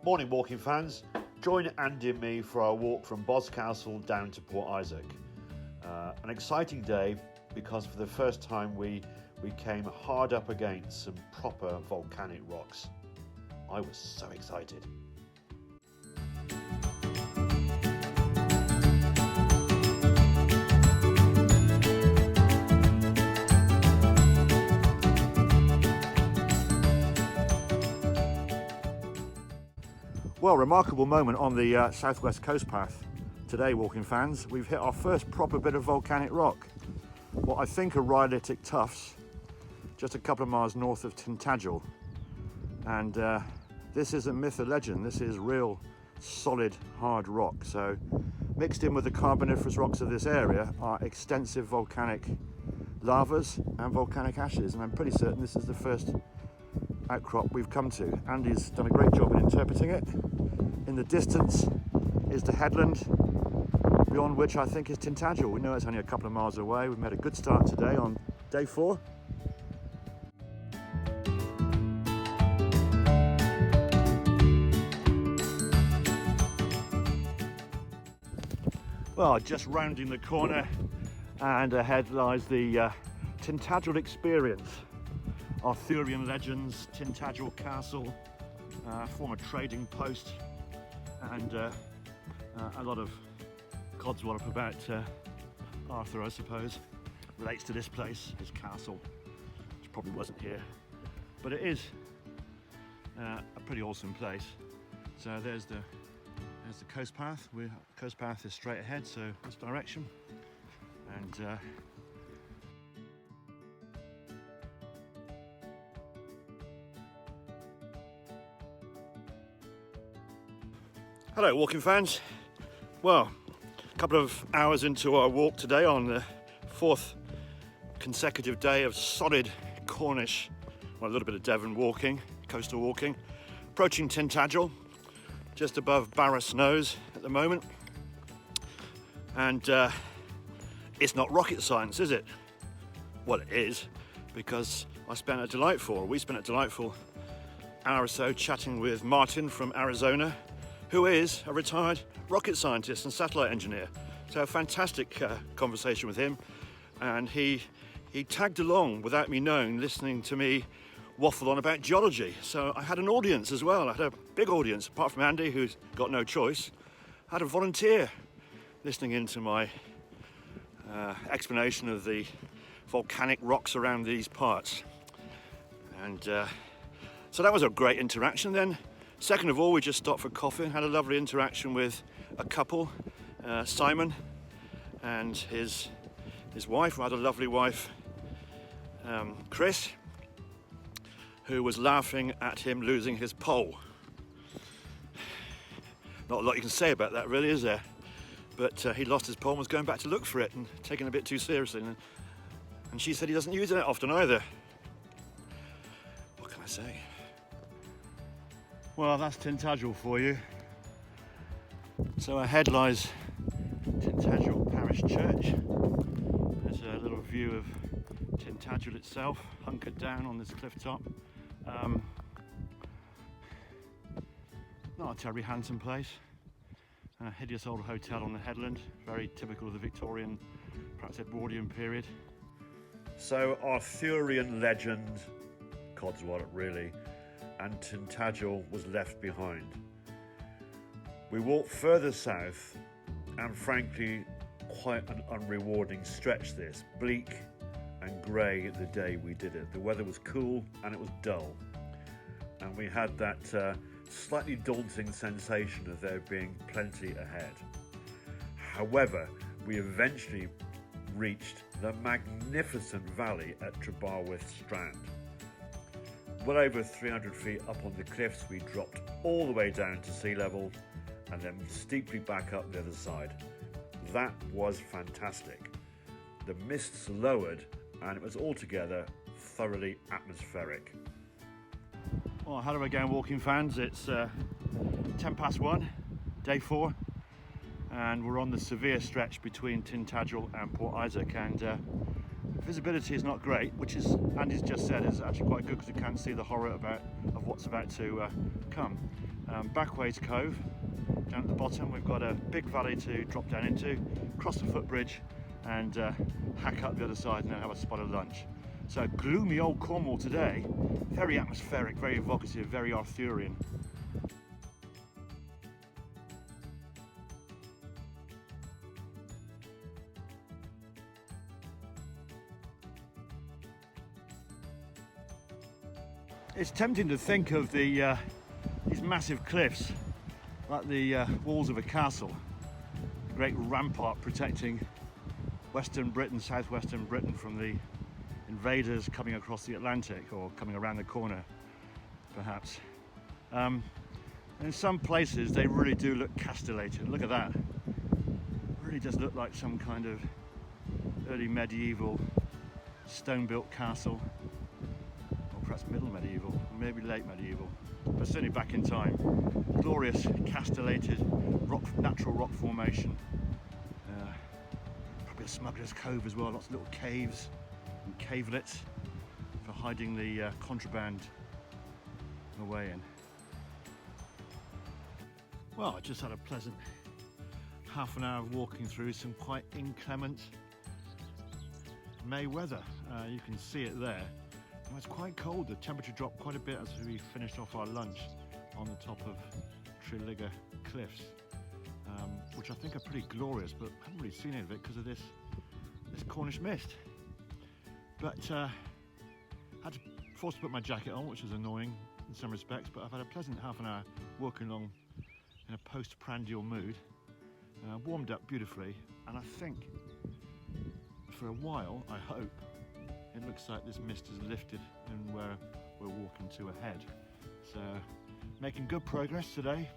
Morning walking fans, join Andy and me for our walk from Boscastle down to Port Isaac. An exciting day because for the first time we came hard up against some proper volcanic rocks. I was so excited. Well, remarkable moment on the southwest coast path today, walking fans. We've hit our first proper bit of volcanic rock. What I think are rhyolitic tuffs, just a couple of miles north of Tintagel. And this isn't myth or legend, this is real solid hard rock. So mixed in with the carboniferous rocks of this area are extensive volcanic lavas and volcanic ashes. And I'm pretty certain this is the first outcrop we've come to. Andy's done a great job in interpreting it. In the distance is the headland, beyond which I think is Tintagel. We know it's only a couple of miles away. We've made a good start today on day 4. Well, just rounding the corner and ahead lies the Tintagel experience. Arthurian legends, Tintagel Castle, former trading post, and a lot of codswallop about Arthur, I suppose, relates to this place, his castle, which probably wasn't here, but it is a pretty awesome place. So there's the coast path. Coast path is straight ahead, so this direction, and hello walking fans. Well, a couple of hours into our walk today on the 4th consecutive day of solid Cornish, well, a little bit of Devon walking, coastal walking, approaching Tintagel, just above Barras Nose at the moment. And it's not rocket science, is it? Well, it is, because we spent a delightful hour or so chatting with Martin from Arizona, who is a retired rocket scientist and satellite engineer. So a fantastic conversation with him, and he tagged along without me knowing, listening to me waffle on about geology. So I had an audience as well. I had a big audience, apart from Andy, who's got no choice. I had a volunteer listening into my explanation of the volcanic rocks around these parts. And so that was a great interaction. Then second of all, we just stopped for coffee and had a lovely interaction with a couple, Simon and his wife, rather lovely wife, Chris, who was laughing at him losing his pole. Not a lot you can say about that, really, is there? But he lost his pole and was going back to look for it and taking it a bit too seriously. And she said he doesn't use it often either. What can I say? Well, that's Tintagel for you. So ahead lies Tintagel Parish Church. There's a little view of Tintagel itself, hunkered down on this cliff top. Not a terribly handsome place. A hideous old hotel on the headland, very typical of the Victorian, perhaps Edwardian period. So Arthurian legend, codswallop really, and Tintagel was left behind. We walked further south, and frankly quite an unrewarding stretch this, bleak and grey the day we did it. The weather was cool and it was dull, and we had that slightly daunting sensation of there being plenty ahead. However, we eventually reached the magnificent valley at Trevalga Strand. Well over 300 feet up on the cliffs, we dropped all the way down to sea level and then steeply back up the other side. That was fantastic. The mists lowered and it was altogether thoroughly atmospheric. Well, hello again walking fans, it's 1:10, day 4, and we're on the severe stretch between Tintagel and Port Isaac, and visibility is not great, which is, Andy's just said, is actually quite good because you can see the horror of what's about to come. Backways Cove. Down at the bottom we've got a big valley to drop down into, cross the footbridge and hack up the other side and then have a spot of lunch. So gloomy old Cornwall today, very atmospheric, very evocative, very Arthurian. It's tempting to think of these massive cliffs like the walls of a castle, a great rampart protecting Western Britain, southwestern Britain from the invaders coming across the Atlantic or coming around the corner, perhaps. In some places they really do look castellated. Look at that. It really does look like some kind of early medieval stone-built castle. Perhaps middle medieval, or maybe late medieval, but certainly back in time. Glorious castellated natural rock formation. Probably a smuggler's cove as well, lots of little caves and cavelets for hiding the contraband away in. Well, I just had a pleasant half an hour of walking through some quite inclement May weather. You can see it there. It's quite cold. The temperature dropped quite a bit as we finished off our lunch on the top of Trevalga Cliffs, which I think are pretty glorious, but I haven't really seen any of it because of this Cornish mist. But had to force to put my jacket on, which was annoying in some respects, but I've had a pleasant half an hour walking along in a post-prandial mood. Warmed up beautifully, and I think for a while, I hope, it looks like this mist has lifted and where we're walking to ahead. So making good progress today.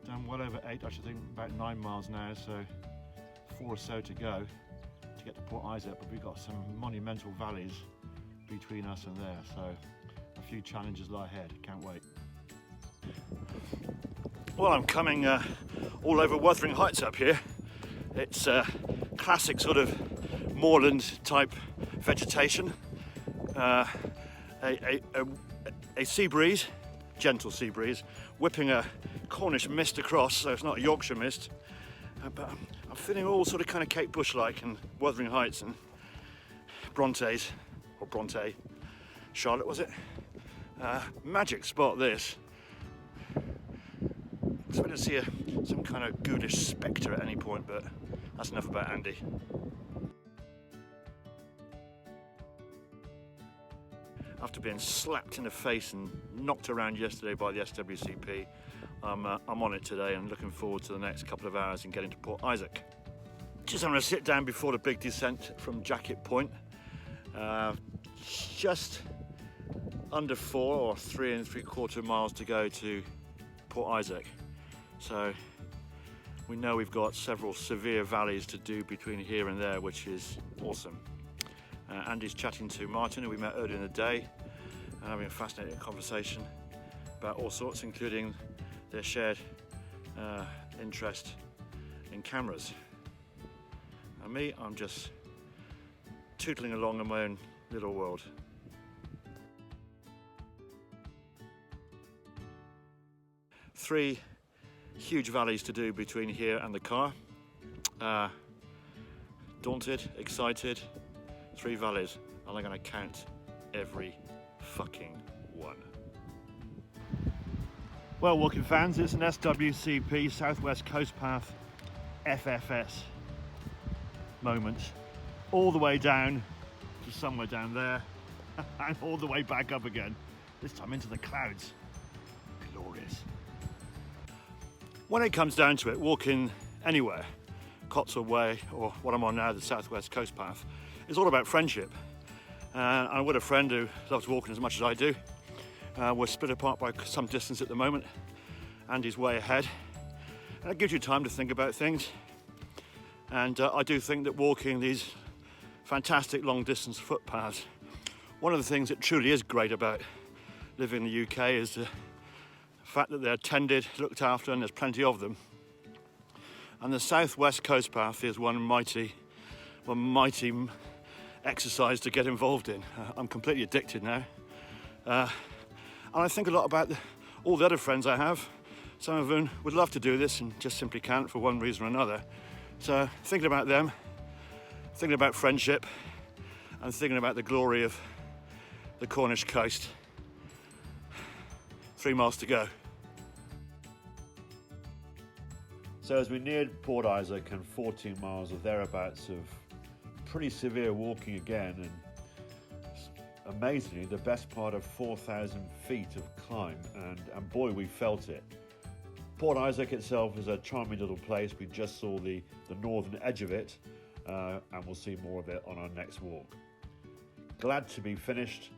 Done well over 8, I should think about 9 miles now, so 4 or so to go to get to Port Isaac, but we've got some monumental valleys between us and there, so a few challenges lie ahead. Can't wait. Well, I'm coming all over Wuthering Heights up here. It's classic sort of moorland type vegetation, a sea breeze, gentle sea breeze, whipping a Cornish mist across, so it's not a Yorkshire mist, but I'm feeling all sort of kind of Kate Bush-like and Wuthering Heights and Brontes, or Bronte, Charlotte was it? Magic spot this. Expect to see some kind of ghoulish spectre at any point, but that's enough about Andy. After being slapped in the face and knocked around yesterday by the SWCP, I'm on it today and looking forward to the next couple of hours and getting to Port Isaac. Just having a sit down before the big descent from Jacket Point. Just under 4 or 3 3/4 miles to go to Port Isaac. So we know we've got several severe valleys to do between here and there, which is awesome. Andy's chatting to Martin, who we met earlier in the day, and having a fascinating conversation about all sorts, including their shared interest in cameras. And me, I'm just tootling along in my own little world. Three huge valleys to do between here and the car. Daunted, excited. 3 valleys, and I'm going to count every fucking one. Well, walking fans, it's an SWCP Southwest Coast Path FFS moment. All the way down to somewhere down there, and all the way back up again, this time into the clouds. Glorious. When it comes down to it, walking anywhere, Cotswold Way, or what I'm on now, the Southwest Coast Path, it's all about friendship. I'm with a friend who loves walking as much as I do. We're split apart by some distance at the moment. Andy's way ahead. And it gives you time to think about things. And I do think that walking these fantastic long distance footpaths, one of the things that truly is great about living in the UK is the fact that they're tended, looked after, and there's plenty of them. And the Southwest Coast Path is one mighty exercise to get involved in. I'm completely addicted now. And I think a lot about all the other friends I have Some of them would love to do this and just simply can't for one reason or another. So thinking about them, thinking about friendship, and thinking about the glory of the Cornish coast. 3 miles to go. So as we neared Port Isaac and 14 miles or thereabouts of pretty severe walking again, and amazingly the best part of 4,000 feet of climb, and boy, we felt it. Port Isaac itself is a charming little place. We just saw the northern edge of it, and we'll see more of it on our next walk. Glad to be finished,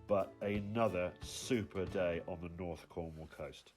but another super day on the North Cornwall coast.